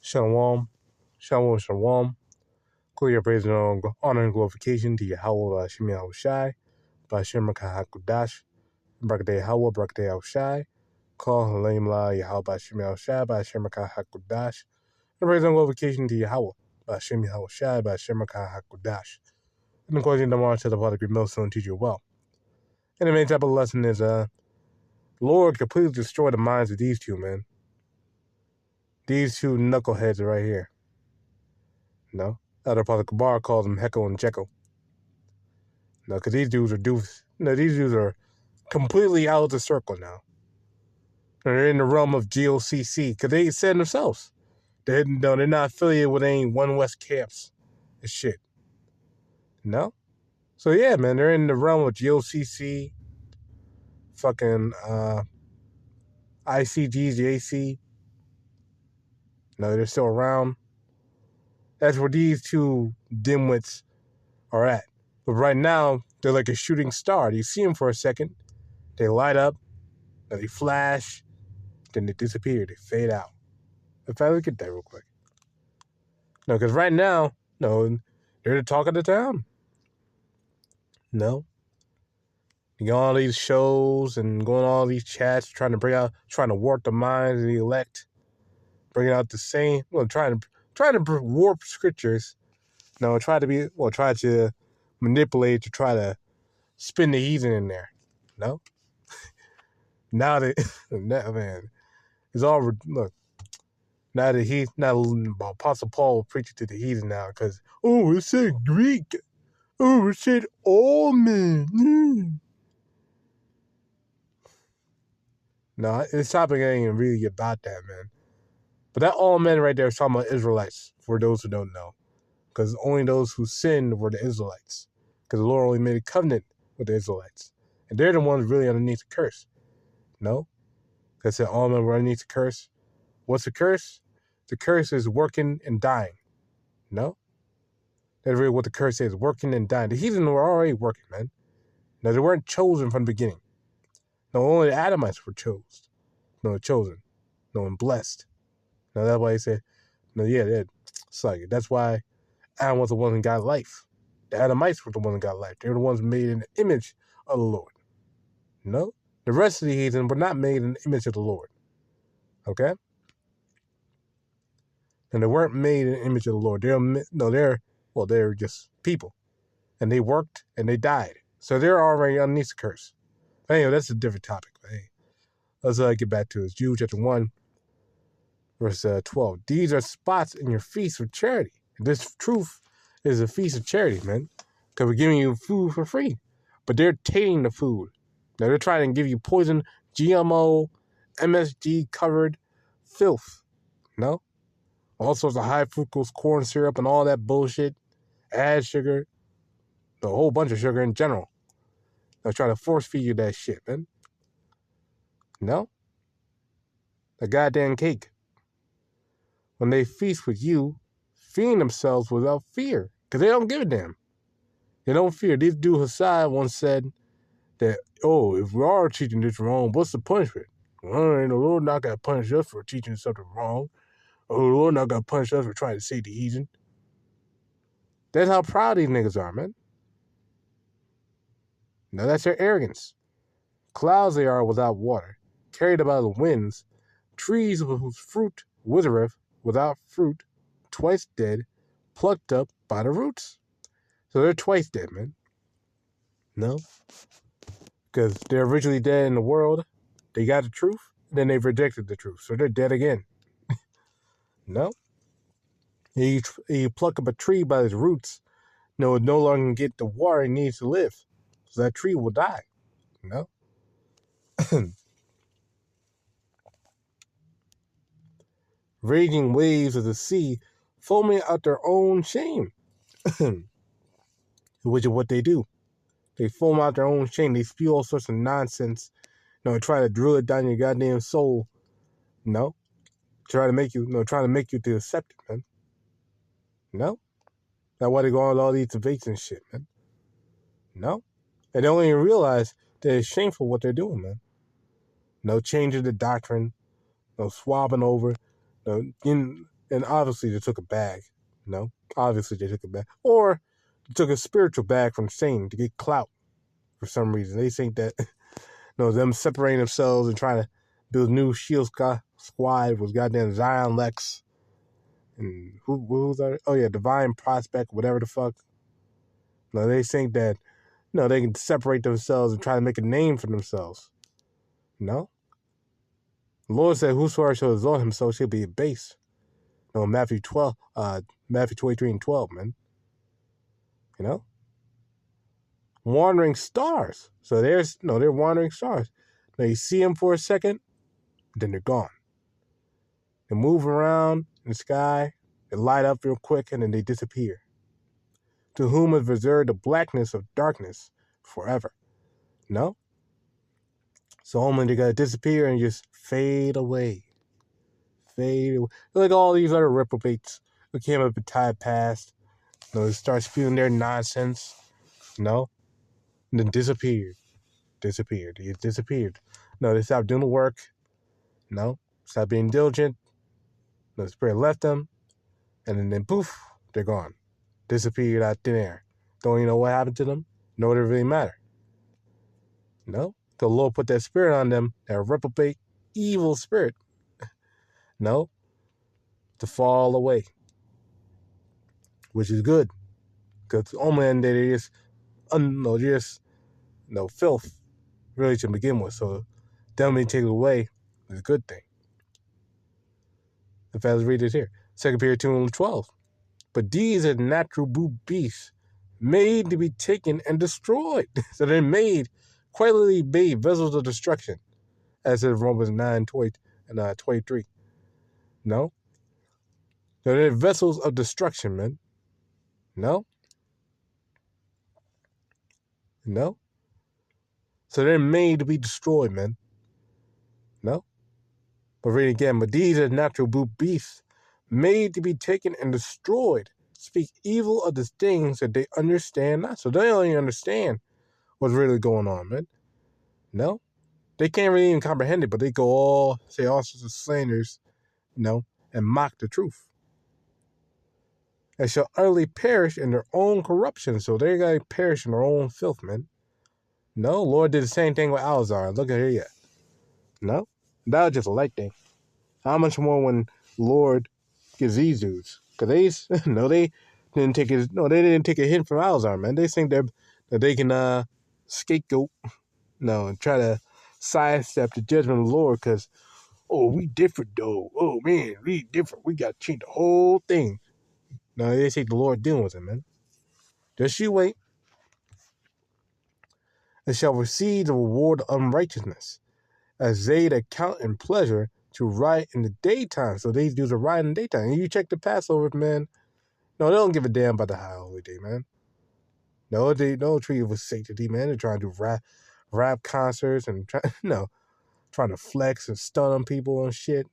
Shalom, shalom, shalom. Clear praise and honor and glorification to YAHAWAH YAHAWASHI, BAHASHAM QADASH, BARAK YAHAWAH, BARAK YAHAWASHI, HALAHYAM YAHAWAH BAHASHAM QADASH, and praise and glorification to YAHAWAH, BAHASHAM YAHAWASHI, BAHASHAM QADASH. And according to the march of the Father, millstone teach you well. And the main type of lesson is, Lord completely destroy the minds of these two, man. These two knuckleheads right here. No? Other Father Kabar calls them Hecko and Jekyll. No, because these dudes are doofs. No, these dudes are completely out of the circle now. They're in the realm of GOCC, because they said themselves. They're not affiliated with any One West camps and shit. No? So yeah, man, they're in the realm of GOCC, fucking ICGJC. No, they're still around. That's where these two dimwits are at. But right now, they're like a shooting star. You see them for a second, they light up, then they flash, then they disappear, they fade out. In fact, look at that real quick. No, because right now, no, they're the talk of the town. No. You got all these shows and going on all these chats, trying to warp the minds of the elect, bringing out the same, trying to warp scriptures. No, try to manipulate to try to spin the heathen in there. No. Now man, it's all look. Now Apostle Paul preaching to the heathen now because it said Greek, it said all men. No, this topic ain't even really about that, man. But that all men right there is talking about Israelites, for those who don't know. Because only those who sinned were the Israelites. Because the Lord only made a covenant with the Israelites. And they're the ones really underneath the curse. No? Because all men were underneath the curse. What's the curse? The curse is working and dying. No? That's really what the curse is, working and dying. The heathen were already working, man. No, they weren't chosen from the beginning. No, only the Adamites were chosen. No, and blessed. No, that's why he said, no, yeah, that's why Adam was the one who got life. The Adamites were the ones who got life. They were the ones made in the image of the Lord. No? The rest of the heathen were not made in the image of the Lord. Okay? And they weren't made in the image of the Lord. They're just people. And they worked and they died. So they're already underneath the curse. But anyway, that's a different topic. But hey, let's get back to it. It's Jude chapter 1, verse 12. These are spots in your feast of charity. This truth is a feast of charity, man. Because we're giving you food for free. But they're tainting the food. Now they're trying to give you poison, GMO, MSG covered filth. No? All sorts of high fructose corn syrup and all that bullshit. Add sugar. A whole bunch of sugar in general. They're trying to force feed you that shit, man. No? The goddamn cake. When they feast with you, feeding themselves without fear. Because they don't give a damn. They don't fear. This dude Hassad once said that, if we are teaching this wrong, what's the punishment? Well, the Lord not going to punish us for teaching something wrong. The Lord not going to punish us for trying to save the heathen. That's how proud these niggas are, man. Now that's their arrogance. Clouds they are without water, carried about the winds, trees whose fruit withereth without fruit, twice dead, plucked up by the roots. So they're twice dead, man. No? Because they're originally dead in the world, they got the truth, then they've rejected the truth. So they're dead again. No? You pluck up a tree by its roots, it no longer can get the water it needs to live. So that tree will die. No? Raging waves of the sea foaming out their own shame. Which is what they do. They foam out their own shame. They spew all sorts of nonsense. Try to drill it down your goddamn soul. No? Trying to make you to accept it, man. No? That's why they go on all these debates and shit, man. No? And they don't even realize that it's shameful what they're doing, man. No changing the doctrine. No swapping over. No And obviously they took a bag. No, obviously they took a bag. Or they took a spiritual bag from Satan to get clout for some reason. They think that them separating themselves and trying to build new shield squad was goddamn Zion Lex and who's that? Oh yeah, Divine Prospect, whatever the fuck. No, they think that they can separate themselves and try to make a name for themselves. No. The Lord said, whosoever shall exalt himself shall be abased. No, Matthew 23 and 12, man. Wandering stars. So they're wandering stars. Now you see them for a second, then they're gone. They move around in the sky, they light up real quick, and then they disappear. To whom is reserved the blackness of darkness forever. No? So only they gotta disappear and just fade away. Fade away. Like all these other reprobates who came up in time past. They start spewing their nonsense. And then disappeared. They disappeared. They stopped doing the work. Stopped being diligent. The spirit left them. And then poof, they're gone. Disappeared out thin air. Don't even know what happened to them. Nor did it really matter. The Lord put that spirit on them, that reprobate, evil spirit. To fall away. Which is good. Because only then they just, filth, really, to begin with. So, them being taken away is a good thing. In fact, let's read it here. 2 Peter 2 and 12. But these are natural brute beasts, made to be taken and destroyed. So they're quietly made vessels of destruction, as in Romans 9:20 and 23. So they're vessels of destruction, man. So they're made to be destroyed, man. But read again. But these are natural brute beasts, made to be taken and destroyed. Speak evil of the things that they understand not. So they don't even understand what's really going on, man. They can't really even comprehend it, but they go say all sorts of slanders, and mock the truth. They shall utterly perish in their own corruption. So they're going to perish in their own filth, man. Lord did the same thing with Alazar. Look at here yet. That was just a light thing. How much more when Lord gives these dudes? Because they didn't take they didn't take a hint from Alazar, man. They think that they can scapegoat, and try to sidestep the judgment of the Lord because, we different though. Oh man, we different. We got to change the whole thing. No, they think the Lord dealing with it, man. Just you wait. And shall receive the reward of unrighteousness, as they that count in pleasure to ride in the daytime. So these dudes are riding in the daytime. And you check the Passover, man. No, they don't give a damn about the high holy day, man. No, they don't treat it with sanctity, man. They're trying to do rap concerts and trying to flex and stun on people and shit.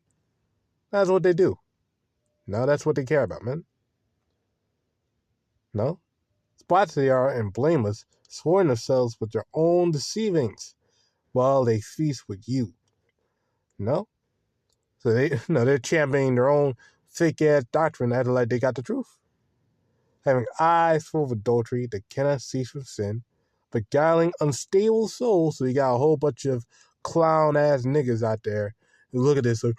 That's what they do. That's what they care about, man. Spots they are and blameless, sworn themselves with their own deceivings, while they feast with you. So they're championing their own fake ass doctrine, acting like they got the truth. Having eyes full of adultery that cannot cease from sin, beguiling unstable souls. So you got a whole bunch of clown ass niggas out there who look at this like,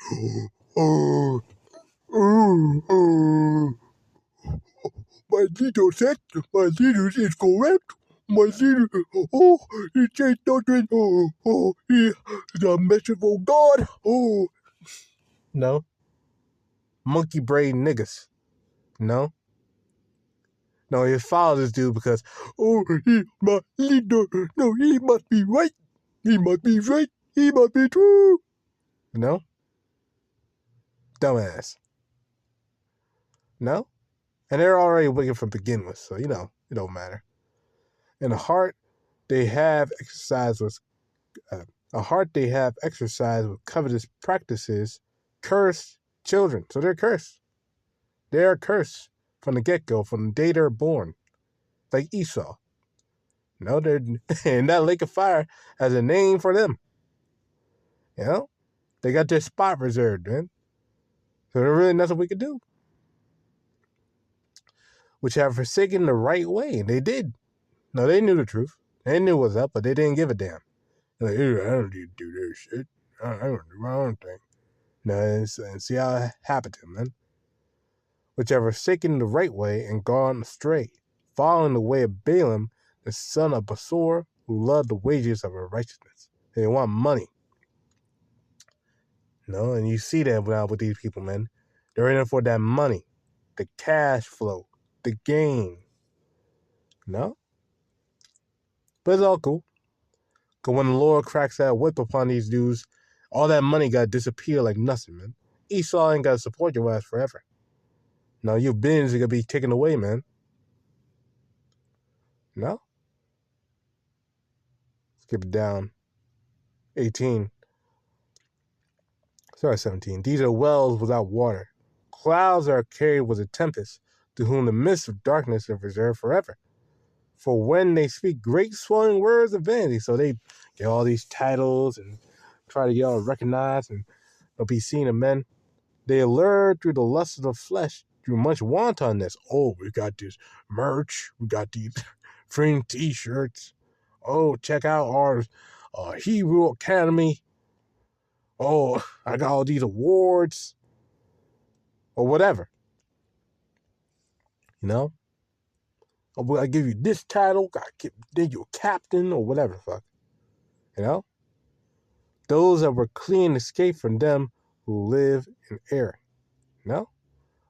my Jesus is correct. My Jesus, he changed doctrine. He is a message from God. Monkey brain niggas. He follows this dude because, he's my leader. No, he must be right. He must be right. He must be true. Dumbass. And they're already wicked from begin with, so, it don't matter. In a heart they have exercised with covetous practices, cursed children. So they're cursed. They are cursed from the get-go, from the day they're born. Like Esau. They're and that lake of fire has a name for them. They got their spot reserved, man. So there's really nothing we could do. Which have forsaken the right way. And they did. No, they knew the truth. They knew what's up, but they didn't give a damn. They're like, I don't need to do this shit. I don't do my own thing. No, and see how it happened to them, man. Which have forsaken the right way and gone astray, following the way of Balaam, the son of Besor, who loved the wages of unrighteousness. They want money. No, and you see that now with these people, man. They're in it for that money, the cash flow, the gain. No? But it's all cool. Because when the Lord cracks that whip upon these dudes, all that money got to disappear like nothing, man. Esau ain't got to support your ass forever. No, your bins are going to be taken away, man. No? Skip it down. 18. Sorry, 17. These are wells without water. Clouds are carried with a tempest, to whom the mist of darkness is reserved forever. For when they speak great swelling words of vanity, so they get all these titles and try to get all recognized and they'll be seen of men. They allure through the lust of the flesh, through much wantonness. Oh, we got this merch. We got these free t-shirts. Oh, check out our Hebrew Academy. Oh, I got all these awards. Or whatever. You know? I give you this title. Then you're a captain or whatever the fuck. You know? Those that were clean escape from them who live in error. You know?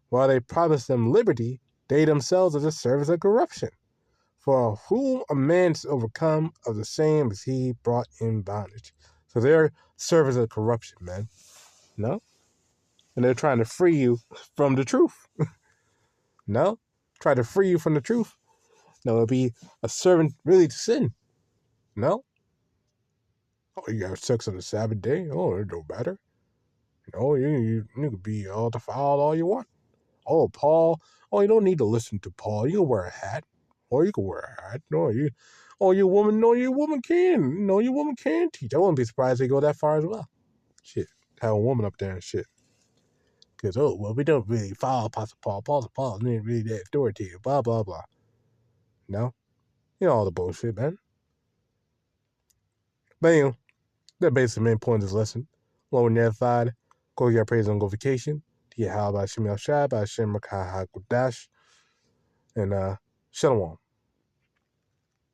While they promise them liberty, they themselves are the servants of corruption. For whom a man is overcome, of the same is he brought in bondage. So they're servants of corruption, man. You know? And they're trying to free you from the truth. No? Try to free you from the truth. No, it'll be a servant really to sin. No? Oh, you have sex on the Sabbath day? Oh, it don't matter. No, you could be all defiled all you want. Oh, Paul. Oh, you don't need to listen to Paul. You can wear a hat. Or you can wear a hat. No, you woman. No, your woman can. No, your woman can teach. I wouldn't be surprised they go that far as well. Shit. Have a woman up there and shit. Because, oh, well, we don't really follow Apostle Paul. Apostle Paul isn't really that authoritative. Blah, blah, blah. No? You know all the bullshit, man. But anyway, that basically the main point of this lesson. Lord Unified, go your praise on glorification. YAHAWASHI, BAHASHAM, QADASH, and Shalom.